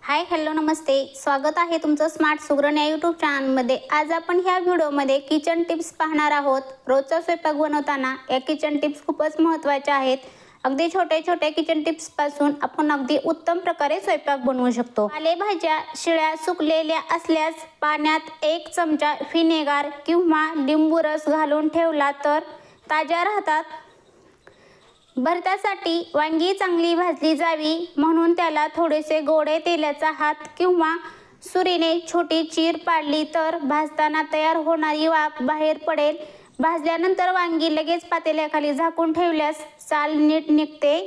Hi hello नमस्ते, स्वागत आहे तुमचं स्मार्ट सुगरण या यूट्यूब चॅनलमध्ये। आज आपण ह्या व्हिडिओमध्ये किचन टिप्स पाहणार आहोत। रोजचा स्वयंपाक बनवताना या किचन टिप्स खूपच महत्त्वाच्या आहेत। अगदी छोटे छोटे किचन टिप्स पासून आपण अगदी उत्तम प्रकारे स्वयंपाक बनवू शकतो। पालेभाज्या शिळ्या सुकलेल्या असल्यास पाण्यात 1 चमचा व्हिनेगर किंवा लिंबू रस घालून ठेवला तर ताज्या राहतात। भरतासाठी वांगी चांगली भाजली जावी म्हणून त्याला थोडेसे गोडे तेलाचा हात किंवा सुरीने छोटी चीर पाडली तर भाजताना तयार होणारी वाफ बाहेर पडेल। भाजल्यानंतर वांगी लगेच पातेल्याखाली झाकून ठेवल्यास साल नीट निघते।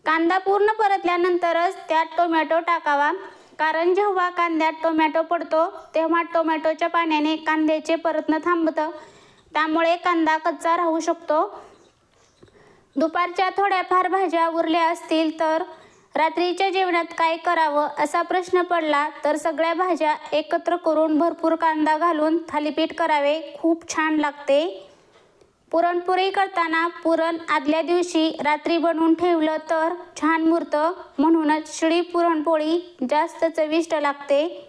कांदा पूर्ण परतल्यानंतरच त्यात टोमॅटो टाकावा, कारण जेव्हा कांद्यात टोमॅटो पडतो तेव्हा टोमॅटोच्या पाण्याने कांद्याचे परतणं थांबतं, त्यामुळे कांदा कच्चा राहू शकतो। दुपारच्या थोड्याफार भाज्या उरल्या असतील तर रात्रीच्या जेवणात काय करावं असा प्रश्न पडला तर सगळ्या भाज्या एकत्र करून भरपूर कांदा घालून थालीपीठ करावे, खूप छान लागते। पुरणपोळी करताना पुरण आदल्या दिवशी रात्री बनवून ठेवलं तर छान मुरतं, म्हणूनच शिळी पुरणपोळी जास्त चविष्ट लागते।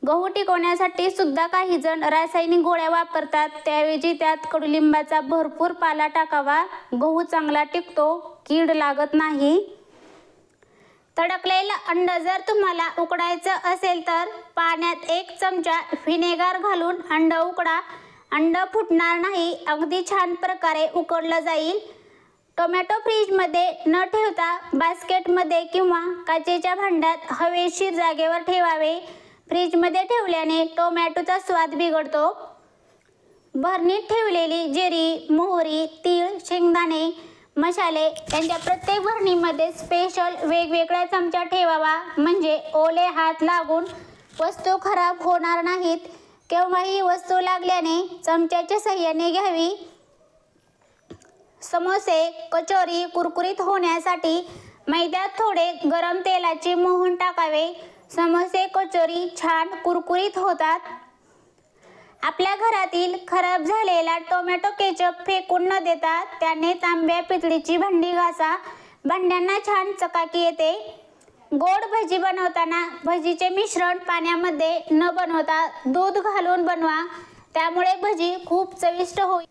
गहू टिकवण्यासाठी सुद्धा काही जण रासायनिक गोळ्या वापरतात, त्याऐवजी त्यात कडुलिंबाचा भरपूर पाला टाकावा। गहू चांगला टिकतो, कीड लागत नाही। तडकलेलं अंड जर तुम्हाला उकडायचं असेल तर पाण्यात 1 चमचा व्हिनेगर घालून अंड उकडा। अंड फुटणार नाही, अगदी छान प्रकारे उकडलं जाईल। टोमॅटो फ्रीजमध्ये न ठेवता बास्केटमध्ये किंवा काचेच्या भांड्यात हवेशीर जागेवर ठेवावे। फ्रीजमध्ये ठेवल्याने टोमॅटोचा स्वाद बिघडतो। भरणीत ठेवलेली जिरी, मोहरी, तीळ, शेंगदाणे, मसाले यांच्या प्रत्येक भरणीमध्ये स्पेशल वेगवेगळ्या चमचा ठेवावा, म्हणजे ओले हात लागून वस्तू खराब होणार नाहीत। केव्हाही वस्तू लागल्याने चमच्याच्या साहाय्याने घ्यावी। समोसे, कचोरी कुरकुरीत होण्यासाठी मैद्यात थोडे गरम तेलाचे मोहन टाकावे। समोसे कचोरी छान कुरकुरीत होतात। आपल्या घरातील खराब झालेला टोमॅटो केचप फेकून न देता त्याने तांब्या पितळीची भांडी घासा, भांड्यांना छान चकाकी येते। गोड भजी बनवताना भजीचे मिश्रण पाण्यामध्ये न बनवता दूध घालून बनवा, त्यामुळे भजी खूप चविष्ट होईल।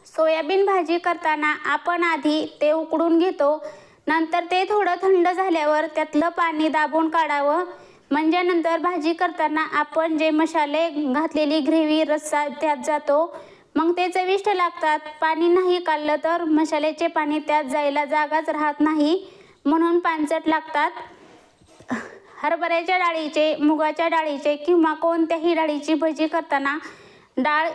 सोयाबीन भाजी करताना आपण आधी ते उकडून घेतो, नंतर ते थोडं थंड झाल्यावर त्यातलं पाणी दाबून काढावं, म्हणजे नंतर भाजी करताना आपण जे मसाले घातलेली ग्रेव्ही रस्सा त्यात जातो, मग ते चविष्ट लागतात। पाणी नाही काढलं तर मसाल्याचे पाणी त्यात जायला जागाच राहत नाही, म्हणून पांचट लागतात। हरभऱ्याच्या डाळीचे, मुगाच्या डाळीचे किंवा कोणत्याही डाळीची भजी करताना डाळ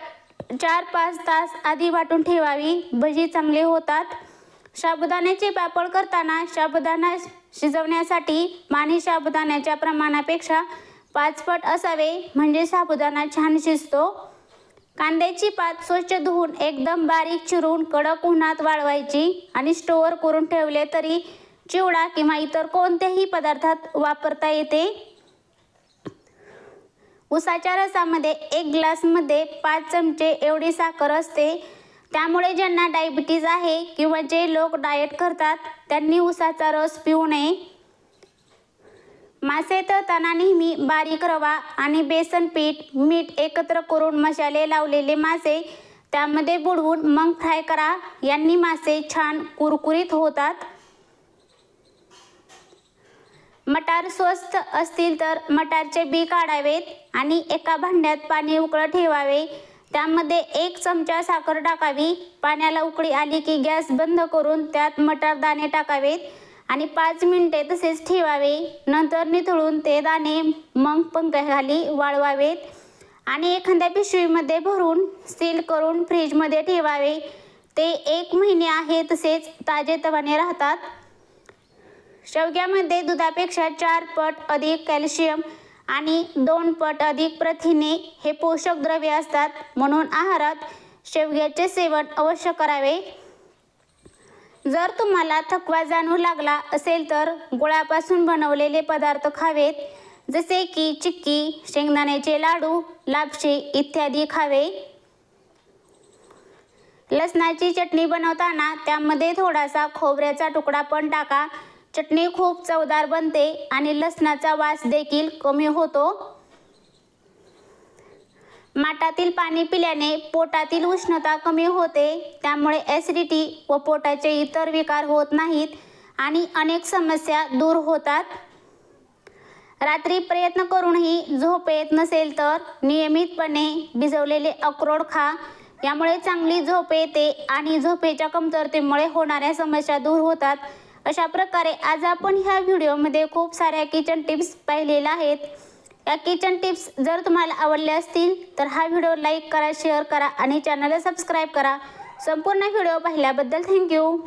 4-5 तास आधी वाटून ठेवावी, भजी चांगले होतात। साबुदाण्याचे पापड करताना साबुदाणा शिजवण्यासाठी पाणी साबुदाण्याच्या प्रमाणापेक्षा 5 पट असावे, म्हणजे साबुदाणा छान शिजतो। कांद्याची पात स्वच्छ धुवून एकदम बारीक चिरून कडक उन्हात वाळवायची आणि स्टोअर करून ठेवले तरी चिवडा किंवा इतर कोणत्याही पदार्थात वापरता येते। उसाच्या रसामध्ये 1 ग्लासमध्ये 5 चमचे एवढी साखर असते, त्यामुळे ज्यांना डायबिटीज आहे किंवा जे लोक डाएट करतात त्यांनी उसाचा रस पिऊ नये। मासे तळताना नेहमी बारीक रवा आणि बेसन पीठ, मीठ एकत्र करून मसाले लावलेले मासे त्यामध्ये बुडवून मग फ्राय करा, यांनी मासे छान कुरकुरीत होतात। मटार स्वस्त असतील तर मटारचे बी काढावेत आणि एका भांड्यात पाणी उकळत ठेवावे, त्यामध्ये 1 चमचा साखर टाकावी। पाण्याला उकळी आली की गॅस बंद करून त्यात मटार दाणे टाकावेत आणि 5 मिनिटे तसेच ठेवावे। नंतर निथळून ते दाणे मग पंख्याखाली वाळवावेत आणि एखाद्या पिशवीमध्ये भरून सील करून फ्रीजमध्ये ठेवावे। ते 1 महिने आहे तसेच ताजेतवाने राहतात। शेवग्यामध्ये दुधापेक्षा 4 पट अधिक कॅल्शियम आणि 2 पट अधिक प्रथिने हे पोषक द्रव्ये असतात, म्हणून आहारात शेवग्याचे सेवन अवश्य करावे। जर तुम्हाला थकवा जाणवू लागला असेल तर गुळापासून बनवलेले पदार्थ खावेत, जसे की चिक्की, शेंगदाण्याचे लाडू, लापशी इत्यादी खावे। लसणाची चटणी बनवताना त्यामध्ये थोडासा खोबऱ्याचा तुकडा पण टाका, चटणी खूप चवदार बनते आणि लसणाचा वास देखील कमी होतो. माठातील पाणी पिल्याने पोटातील उष्णता कमी होते, त्यामुळे ॲसिडिटी व पोटाचे इतर विकार होत नाहीत आणि अनेक समस्या दूर होतात. रात्री प्रयत्न करूनही झोप येत नसेल तर नियमितपणे भिजवलेले अक्रोड खा. यामुळे चांगली झोप येते आणि झोपेच्या कमतरतेमुळे होणाऱ्या समस्या दूर होतात. अशा प्रकारे आज आपण ह्या व्हिडिओमध्ये खूप साऱ्या किचन टिप्स पाहिलेल्या आहेत. या किचन टिप्स जर तुम्हाला आवडल्या असतील तर हा व्हिडिओ लाईक करा, शेअर करा आणि चॅनलला सबस्क्राईब करा. संपूर्ण व्हिडिओ पाहिल्याबद्दल थँक्यू.